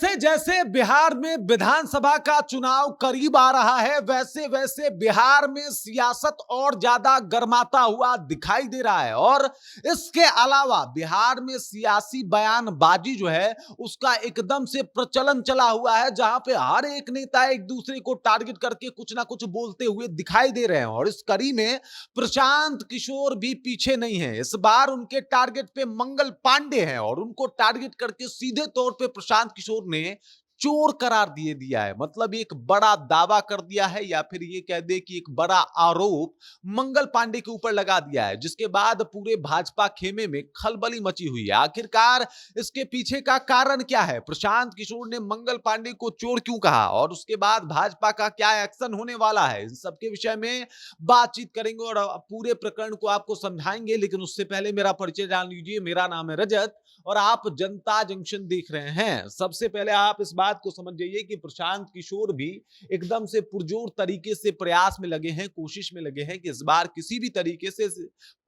जैसे जैसे बिहार में विधानसभा का चुनाव करीब आ रहा है, वैसे वैसे बिहार में सियासत और ज्यादा गर्माता हुआ दिखाई दे रहा है। और इसके अलावा बिहार में सियासी बयानबाजी जो है उसका एकदम से प्रचलन चला हुआ है, जहां पे हर एक नेता एक दूसरे को टारगेट करके कुछ ना कुछ बोलते हुए दिखाई दे रहे हैं। और इस कड़ी में प्रशांत किशोर भी पीछे नहीं है। इस बार उनके टारगेट पे मंगल पांडे हैं और उनको टारगेट करके सीधे तौर पे प्रशांत किशोर ने चोर करार दिया है। मतलब एक बड़ा दावा कर दिया है, या फिर ये कह दे कि एक बड़ा आरोप मंगल पांडे के ऊपर लगा दिया है, जिसके बाद पूरे भाजपा खेमे में खलबली मची हुई है। आखिरकार इसके पीछे का कारण क्या है? प्रशांत किशोर ने मंगल पांडे को चोर क्यों कहा और उसके बाद भाजपा का क्या एक्शन होने वाला है, इन सबके विषय में बातचीत करेंगे और पूरे प्रकरण को आपको समझाएंगे। लेकिन उससे पहले मेरा परिचय जान लीजिए। मेरा नाम है रजत और आप जनता जंक्शन देख रहे हैं। सबसे पहले आप इस बात को समझ जाइए कि प्रशांत किशोर भी एकदम से पुरजोर तरीके से प्रयास में लगे हैं, कोशिश में लगे हैं कि इस बार किसी भी तरीके से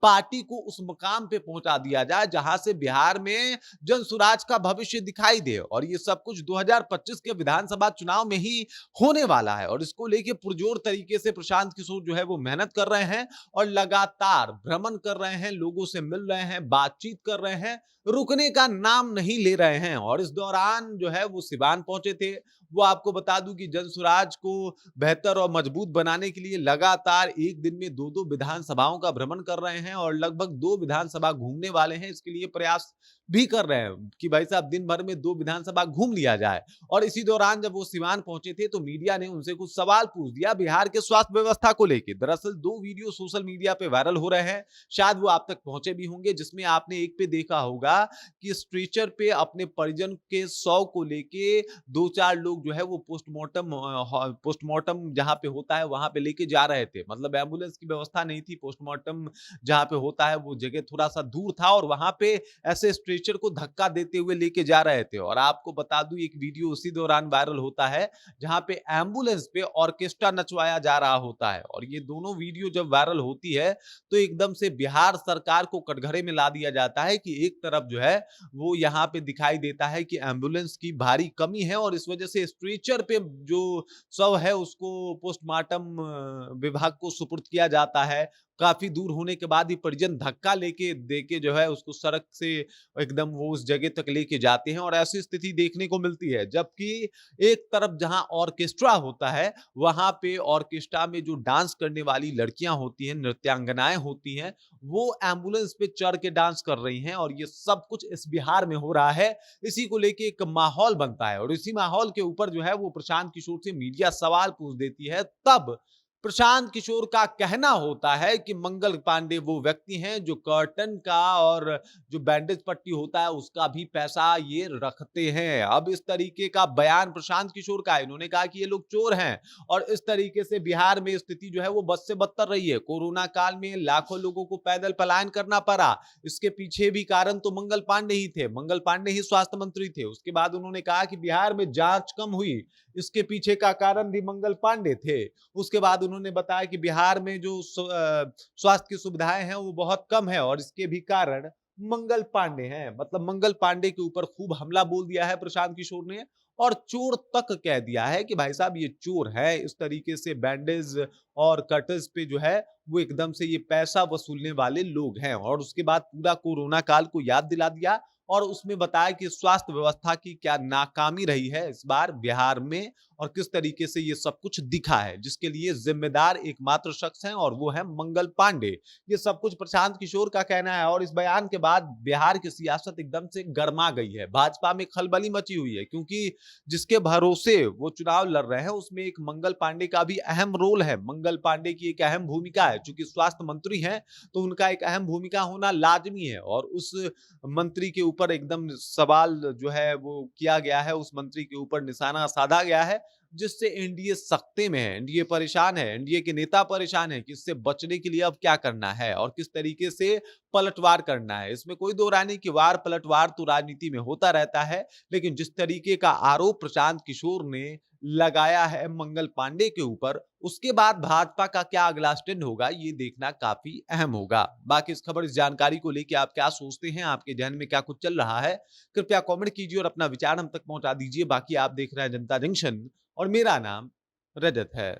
पार्टी को उस मुकाम पे पहुंचा दिया जाए जहां से बिहार में जनसुराज का भविष्य दिखाई दे। और ये सब कुछ 2025 के विधानसभा चुनाव में ही होने वाला है और इसको लेके पुरजोर तरीके से प्रशांत किशोर जो है वो मेहनत कर रहे हैं और लगातार भ्रमण कर रहे हैं, लोगों से मिल रहे हैं, बातचीत कर रहे हैं, रुकने का नाम नहीं ले रहे हैं। और इस दौरान जो है वो सिवान पहुंचे थे। वो आपको बता दूं कि जनसुराज को बेहतर और मजबूत बनाने के लिए लगातार एक दिन में दो दो विधानसभाओं का भ्रमण कर रहे हैं और लगभग 2 विधानसभा घूमने वाले हैं। इसके लिए प्रयास भी कर रहे हैं कि भाई साहब दिन भर में 2 विधानसभा घूम लिया जाए। और इसी दौरान जब वो सिवान पहुंचे थे तो मीडिया ने उनसे कुछ सवाल पूछ दिया बिहार के स्वास्थ्य व्यवस्था को लेकर। दरअसल 2 वीडियो सोशल मीडिया पे वायरल हो रहे हैं, शायद वो आप तक पहुंचे भी होंगे, जिसमें आपने एक पे देखा होगा कि स्ट्रेचर पे अपने परिजन के शव को लेके 2-4 लोग जो है वो पोस्टमार्टम जहां पे होता है वहां पे लेके जा रहे थे। मतलब एम्बुलेंस की व्यवस्था नहीं थी, पोस्टमार्टम जहां पे होता है वो जगह थोड़ा सा दूर था और वहां पे ऐसे स्ट्रेचर को धक्का देते हुए लेके जा रहे थे। और आपको बता दूं एक वीडियो उसी दौरान वायरल होता है जहां पे एम्बुलेंस पे ऑर्केस्ट्रा नचवाया जा रहा होता है। और ये दोनों वीडियो जब वायरल होती है तो एकदम से बिहार सरकार को कटघरे में ला दिया जाता है कि एक तरफ जो है वो यहाँ पे दिखाई देता है कि एम्बुलेंस की भारी कमी है और इस वजह से स्ट्रेचर पे जो शव है उसको पोस्टमार्टम विभाग को सुपुर्द किया जाता है। काफी दूर होने के बाद ही परिजन धक्का लेके देके जो है उसको सड़क से एकदम वो उस जगह तक लेके जाते हैं और ऐसी स्थिति देखने को मिलती है। जबकि एक तरफ जहां ऑर्केस्ट्रा होता है वहां पे ऑर्केस्ट्रा में जो डांस करने वाली लड़कियां होती हैं, नृत्यांगनाएं होती हैं, वो एम्बुलेंस पे चढ़ के डांस कर रही हैं। और ये सब कुछ इस बिहार में हो रहा है। इसी को लेके एक माहौल बनता है और इसी माहौल के ऊपर जो है वो प्रशांत किशोर से मीडिया सवाल पूछ देती है। तब प्रशांत किशोर का कहना होता है कि मंगल पांडे वो व्यक्ति हैं जो कर्टन का और जो बैंडेज पट्टी होता है उसका भी पैसा ये रखते हैं। अब इस तरीके का बयान प्रशांत किशोर का है। इन्होंने कहा कि ये लोग चोर हैं और इस तरीके से बिहार में स्थिति जो है वो बद से बदतर रही है। कोरोना काल में लाखों लोगों को पैदल पलायन करना पड़ा, इसके पीछे भी कारण तो मंगल पांडे ही थे। मंगल पांडे ही स्वास्थ्य मंत्री थे। उसके बाद उन्होंने कहा कि बिहार में जांच कम हुई, इसके पीछे का कारण भी मंगल पांडे थे। उसके बाद उन्होंने बताया कि बिहार में जो स्वास्थ्य की सुविधाएं हैं वो बहुत कम है और इसके भी कारण मंगल पांडे हैं। मतलब मंगल पांडे के ऊपर खूब हमला बोल दिया है प्रशांत किशोर ने और चोर तक कह दिया है कि भाई साहब ये चोर है। इस तरीके से बैंडेज और कटर्स पे जो है वो एकदम से ये पैसा वसूलने वाले लोग हैं। और उसके बाद पूरा कोरोना काल को याद दिला दिया और उसमें बताया कि स्वास्थ्य व्यवस्था की क्या नाकामी रही है इस बार बिहार में और किस तरीके से ये सब कुछ दिखा है, जिसके लिए जिम्मेदार एकमात्र शख्स हैं और वो है मंगल पांडे। ये सब कुछ प्रशांत किशोर का कहना है और इस बयान के बाद बिहार की सियासत एकदम से गर्मा गई है। भाजपा में खलबली मची हुई है क्योंकि जिसके भरोसे वो चुनाव लड़ रहे हैं उसमें एक मंगल पांडे का भी अहम रोल है। मंगल पांडे की एक अहम भूमिका है, चूंकि स्वास्थ्य मंत्री हैं तो उनका एक अहम भूमिका होना लाजमी है। और उस मंत्री के ऊपर एकदम सवाल जो है वो किया गया है, उस मंत्री के ऊपर निशाना साधा गया है। जिससे एनडीए सख्ते में है, एनडीए परेशान है, एनडीए के नेता परेशान है कि इससे बचने के लिए अब क्या करना है और किस तरीके से पलटवार करना है। इसमें कोई दो राय नहीं कि वार पलटवार तो राजनीति में होता रहता है, लेकिन जिस तरीके का आरोप प्रशांत किशोर ने लगाया है मंगल पांडे के ऊपर, उसके बाद भाजपा का क्या अगला स्टैंड होगा, ये देखना काफी अहम होगा। बाकी इस खबर, इस जानकारी को लेकर आप क्या सोचते हैं, आपके जहन में क्या कुछ चल रहा है, कृपया कमेंट कीजिए और अपना विचार हम तक पहुंचा दीजिए। बाकी आप देख रहे हैं जनता जंक्शन और मेरा नाम रजत है।